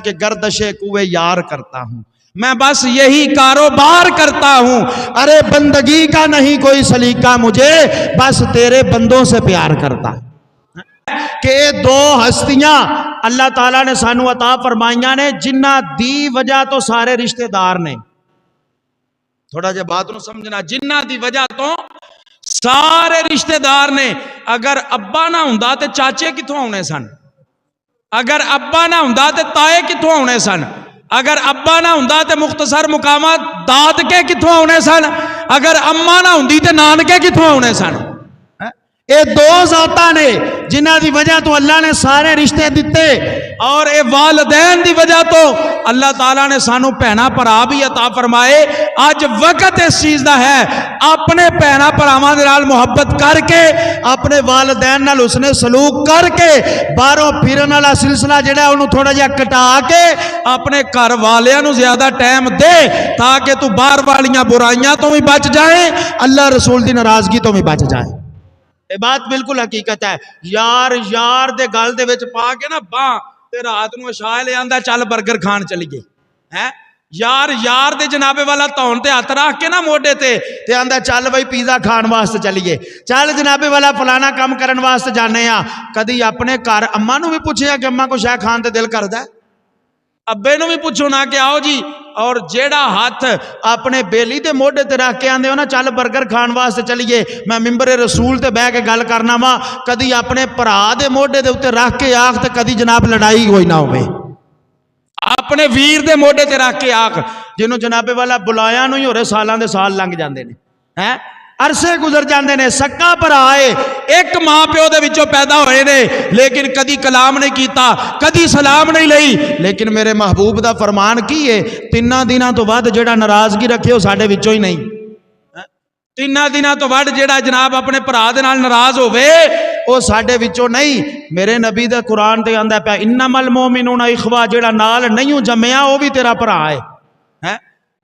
कि गर्दशे कुए यार करता हूं, मैं बस यही कारोबार करता हूं। अरे बंदगी का नहीं कोई सलीका मुझे, बस तेरे बंदों से प्यार करता कि दो हस्तियां अल्लाह ताला ने सानू अता फरमाइयां ने, जिन्ना दी वजह तो सारे रिश्तेदार ने। थोड़ा जिहा बात नूं समझना, जिन्ना दी वजह तो सारे रिश्तेदार ने। अगर अब्बा ना हुंदा ते चाचे कित्थों आउणे सन, अगर अब्बा ना हुंदा ते ताए कित्थों आउणे सन, अगर अब्बा ना हुंदा ते मुख्तसर मुकामा दादके कित्थों आउणे सन, अगर अम्मा ना हुंदी ते नानके कित्थों आउणे सन। ये दो जाता ने जिन्हां दी वजह तो अल्लाह ने सारे रिश्ते दिते, और ये वालदैन दी वजह तो अल्लाह ताला ने सानू भैणा भरा भी अता फरमाए। अज वक्त इस चीज का है, अपने भैणा भरावां दे नाल मुहब्बत करके, अपने वालदैन नाल उसने सलूक करके, बाहरों फिरन वाला सिलसिला जिहड़ा उहनूं थोड़ा जिहा घटा के अपने घर वालियां नूं ज्यादा टाइम दे, ताकि तू बाहर वालियां बुराइयां तो भी बच जाए, अल्लाह रसूल की नाराजगी तो भी बच जाए। ये बात बिल्कुल हकीकत है। यार यार दे गल दे विच पा के ना बां ते रात नूं अशा ले आंदा चल बर्गर खान चलीए है। यार यार दे जनाबे वाला धौन ते हथ रख के ना मोढे ते आंदा चल बई पिज़्ज़ा खान वास्ते चलीए, चल जनाबे वाला फलाना काम करन वास्ते जाने आ। कदी अपने घर अम्मा नूं भी पुछया कि अम्मा को शै खान ते दिल करदा, अब्बे नूं भी पूछो ना कि आओ जी। और जेड़ा हाथ अपने बेली दे मोढे ते रख के आंदे हो ना चल बर्गर खान वास्ते चलीए, मैं मिंबरे रसूल ते बह के गल करना वा, कदी अपने भरा दे मोढे दे उत्ते रख के आख ते कदी जनाब लड़ाई कोई ना होवे। अपने वीर दे मोढे ते रख के आख, जिन्हों जनाबे वाला बुलाया नूं ही होरे सालां दे साल लंघ जांदे ने, हैं अरसे गुजर जाते हैं। सक्का भरा है, एक मां प्यो दे विचों पैदा होए ने, लेकिन कदी कलाम नहीं कीता, कदी सलाम नहीं लई। लेकिन मेरे महबूब दा फरमान की है, 3 दिनों तो बाद जेड़ा नाराजगी रखे वो साडे विचों ही नहीं। 3 दिनों तो बाद जेड़ा जनाब अपने भरा दे नाल नाराज होवे वो साडे विचों नहीं। मेरे नबी दा कुरान ते आंदा पिया इन्नमल मोमिनून इखवा, जेड़ा नाल नहीं जम्मिया वो भी तेरा भरा है।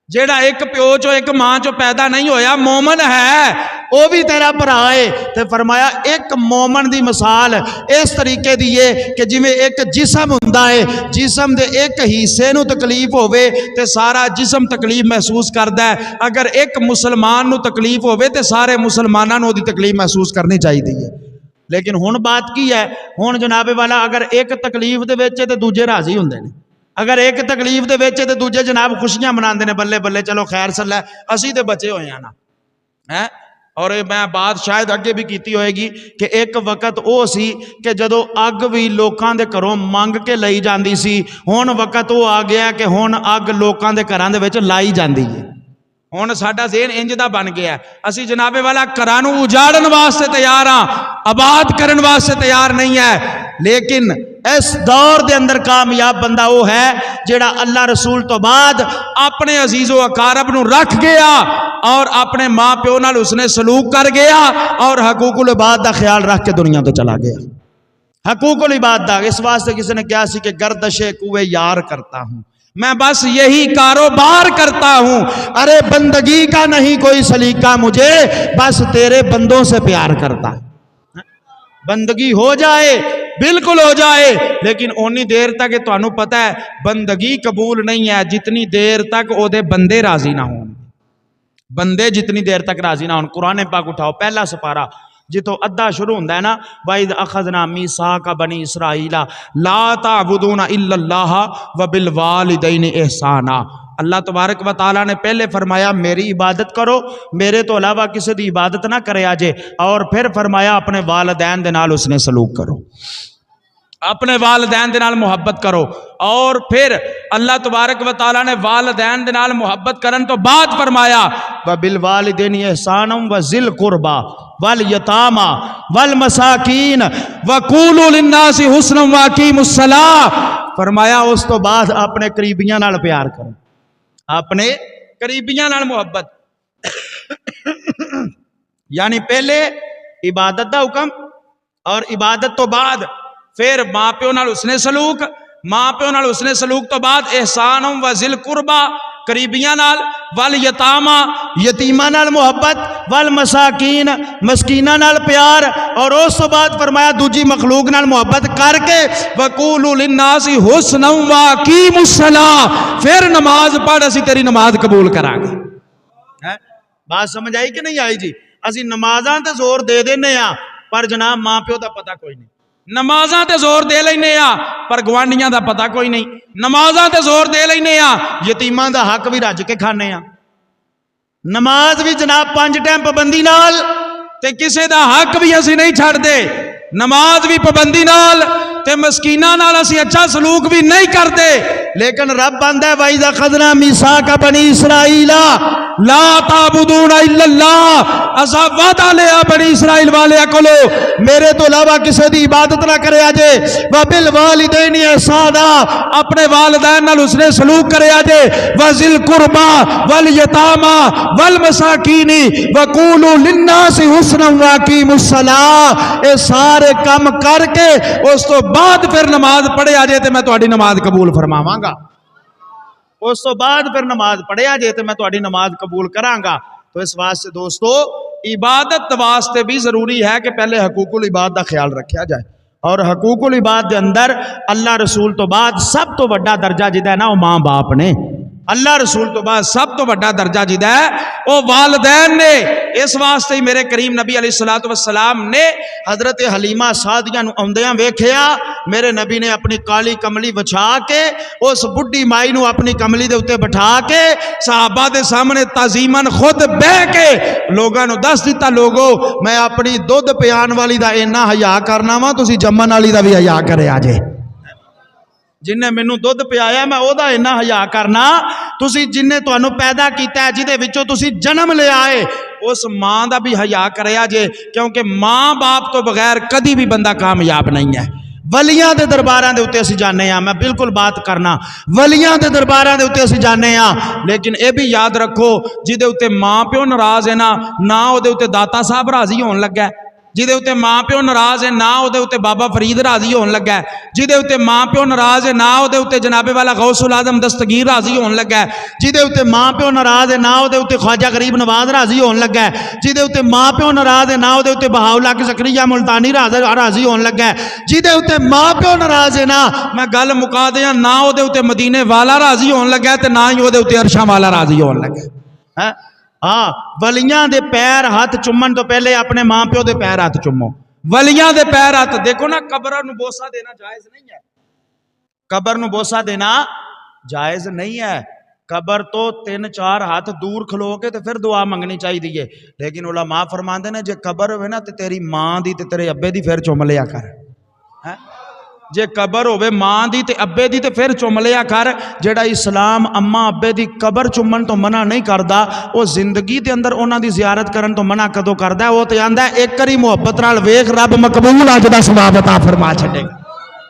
जेड़ा एक प्यो चो एक मां चो पैदा नहीं होया मोमन है, वो भी तेरा भरा है। ते फरमाया एक मोमन दी मिसाल इस तरीके दी है कि जिवें एक जिसम हुंदा है, जिसम दे एक हिस्से नूं तकलीफ होवे ते सारा जिसम तकलीफ महसूस करदा है। अगर एक मुसलमान नूं तकलीफ होवे ते सारे मुसलमानां नूं ओदी तकलीफ महसूस करनी चाहिदी है। लेकिन हुण बात की है, हुण जनाबे वाला अगर एक तकलीफ दे विच ते दूजे राजी हुंदे ने, अगर एक तकलीफ दे विच ते दूजे जनाब खुशियां मनाते हैं, बल्ले बल्ले चलो खैर सल्ला असी तो बचे हुए हैं ना है। और मैं बात शायद अगे भी की होएगी कि एक वक्त वो सी कि जदों अग भी लोगों के घरों मंग के लाई जाती सी, हुण वक्त वो आ गया कि हुण अग लोगों के घरों दे विच लाई जाती है। हुण साडा ज़हन इंज दा बन गया, असी जनाबे वाला घरां नूं उजाड़न वास्ते तैयार हाँ, आबाद करन वास्ते तैयार नहीं है। लेकिन इस दौर के अंदर कामयाब बंदा वो है जेड़ा अल्लाह रसूल तो बाद अपने अजीज़ो अकारब नूं रख गया और अपने माँ प्यो नाल उसने सलूक कर गया और हकूकुल इबाद का ख्याल रख के दुनिया तो चला गया। हकूकुल इबाद का इस वास्ते किसी ने कहा सी कि गर्दशे कुए यार करता हूँ, मैं बस यही कारोबार करता हूँ। अरे बंदगी का नहीं कोई सलीका मुझे, बस तेरे बंदों से प्यार करता। बंदगी हो जाए बिल्कुल हो जाए, लेकिन उन्नी देर तक तुहानू पता है बंदगी कबूल नहीं है जितनी देर तक ओदे बंदे राजी ना होन। बंदे जितनी देर तक राजी ना होन। कुरान पाक उठाओ पहला सपारा जितों अद्धा शुरू होंदा है ना, वाइद अखज़ना मीसाका बनी इसराईला ला ताबुदूना इल्लल्लाह व बिल वालिदैनि इहसाना। अल्लाह तबारक व तआला ने पहले फरमाया मेरी इबादत करो, मेरे तो अलावा किसी की इबादत ना करे आजे, और फिर फरमाया अपने वालिदैन दे नाल उसने सलूक करो, अपने वालिदैन दे नाल मुहब्बत करो। और फिर अल्लाह तबारक व तआला ने वालिदैन दे नाल मुहब्बत करन तो बाद फरमाया व बिल वालिदैनि इहसानम व ज़िल कुरबा वल यतामा वल मसाकीन व कूलू लिन्नासी हुस्नम व अकीमुस्सलाह। फरमाया उस तो बाद अपने करीबियां नाल प्यार करो, अपने करीबियां नाल मुहब्बत। यानी पहले इबादत का हुक्म और इबादत तो बाद फिर माँ प्यो नाल उसने सलूक, माँ प्यो नाल उसने सलूक तो बाद एहसानम व ज़िल कुरबा, करीबियां नाल, वल यतामा यतीमा नाल मुहब्बत, वल मसाकीन मस्कीना नाल प्यार, और उस तो बाद फरमाया दूजी मखलूक नाल मुहब्बत करके वकूलु लिन्नासी हुस्नन व अकीमुस्सलाह, फिर नमाज पढ़ असी तेरी नमाज कबूल करांगे। है बात समझ आई कि नहीं आई जी? असी नमाजां ते जोर दे देने आ, पर जनाब मां प्यो दा पता कोई नहीं। नमाजां ते जोर दे लेने आ, पर गवांढियां दा पता कोई नहीं। नमाजां ते जोर दे लेने आ, यतीमां दा हक भी रज के खाने आ। नमाज भी जनाब 5 टाइम पाबंदी नाल, ते किसे दा हक भी असी नहीं छड्डदे। नमाज भी पाबंदी नाल, ते मस्कीना नाल असी अच्छा सलूक भी नहीं करते। लेकिन रब आंदा है वाइज़ा खज़ना मीसाका बनी इसराईला ला ताबुदूना इल्लल्लाह, असा वादा लिया बनी इसराइल वाले कोलो मेरे तो अलावा किसी की इबादत ना करे जे। व बिल वालिदैन ihsana, अपने वालिदैन नाल उसने सलूक करे जे। व जिल कुर्बा वल यतामा वल मसाकीनी वकूलु लिन्नासी हुस्नन व अकीमुस्सलाह, ये सारे काम करके उस तो बाद फिर नमाज पढ़े जे ते मैं तुहाडी नमाज कबूल फरमावांगा। उस तो बाद फिर नमाज पढ़िया जे तो मैं तुहाडी नमाज कबूल करांगा। तो इस वास्ते दोस्तों इबादत वास्ते भी जरूरी है कि पहले हकूकुल इबाद का ख्याल रखा जाए, और हकूकुल इबाद के अंदर अल्लाह रसूल तो बाद सब तो वड्डा दर्जा जिदा है ना वो माँ बाप ने। अल्लाह रसूल तो बाद सब तो वड्डा दर्जा जिदा है वो वालिदैन ने। इस वास्ते ही मेरे करीम नबी अलैहिस्सलातु वस्सलाम ने हजरत हलीमा सादिया आउंदियां वेख्या, मेरे नबी ने अपनी काली कमली विछा के उस बुढ़ी माई नू अपनी कमली दे उत्ते बिठा के सहाबा दे सामने ताजीमन खुद बह के लोगों नू दस दिता, लोगो मैं अपनी दुध पियान वाली दा इन्ना हया करना वा, तुसी जम्मन वाली दा भी हया करे आजे। जिन्हें मैनू दुध पियाया मैं ओदा इन्ना हया करना, तुसी जिन्हें तुहानू पैदा किया जिदे विचों तुसी जन्म लिया है उस मां दा भी हया करे जे, क्योंकि मां बाप तो बगैर कदी भी बंदा कामयाब नहीं है। वलियां दे दरबारां दे उत्ते असीं जाने आ, मैं बिल्कुल बात करना वलियां दे दरबारां दे उत्ते असीं जाने आ, लेकिन ये भी याद रखो जिदे उत्ते मां प्यो नाराज है ना उहदे उत्ते दाता साहब राजी होन लगा, जिदे उत्ते मां प्यो नाराज है ना उहदे उत्ते बाबा फरीद राजी होन लगा, जिदे उत्ते मां प्यो नाराज है ना उहदे उत्ते जनाबे वाला गौसुल आजम दस्तगीर राजी होन लगा, जिदे उत्ते मां प्यो नाराज है ना उहदे उत्ते ख्वाजा गरीब नवाज राजी होन लगा, जिदे उत्ते मां प्यो नाराज है ना उहदे उत्ते बहाउल्लाह की ज़करिया मुल्तानी राजी होन लगा, जिदे उत्ते मां प्यो नाराज है ना मैं गल मुका दियां ना उहदे उत्ते मदीने वाला राजी होन लगा, ते ना ही उहदे उत्ते अरशां वाला राजी होन लगा है। हाँ वलियां दे पैर हाथ चुम्मन तो पहले अपने मां प्यो दे पैर हाथ चुमो। वलियां दे पैर हाथ देखो ना, कब्र नूं बोसा देना जायज नहीं है, कब्र नूं बोसा देना जायज नहीं है। कब्र तो 3-4 हाथ दूर खलो के तो फिर दुआ मंगनी चाहिए, लेकिन उलमा फरमांदे ने जे कब्र होवे ना ते तेरी मां दी ते तेरे अब्बे दी फिर चुम लिया कर है। जे कबर होवे मां दी ते अब्बे दी ते फिर चुम लिया कर। जेड़ा इस्लाम अम्मा अब्बे दी कबर चुमन तो मना नहीं करता, वो जिंदगी के अंदर उन्हां दी जियारत करन तो मना कदों करदा है? वो तो आंदा एक करी मुहब्बत नाल वेख रब मकबूल अज दा सवाब अता फरमा छड्डेगा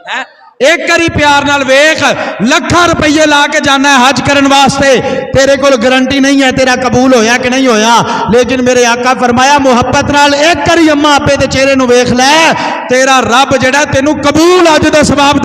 है। एक करी प्यार नाल वेख, लाखां रुपये ला के जाना है हज करन वास्ते, तेरे कोल गारंटी नहीं है तेरा कबूल होया कि नहीं होया, लेकिन मेरे आका फरमाया मुहब्बत नाल एक करी अम्मा अब्बे दे चेहरे नूं वेख लै, तेरा रब जेड़ा तेनू कबूल अज दा सवाब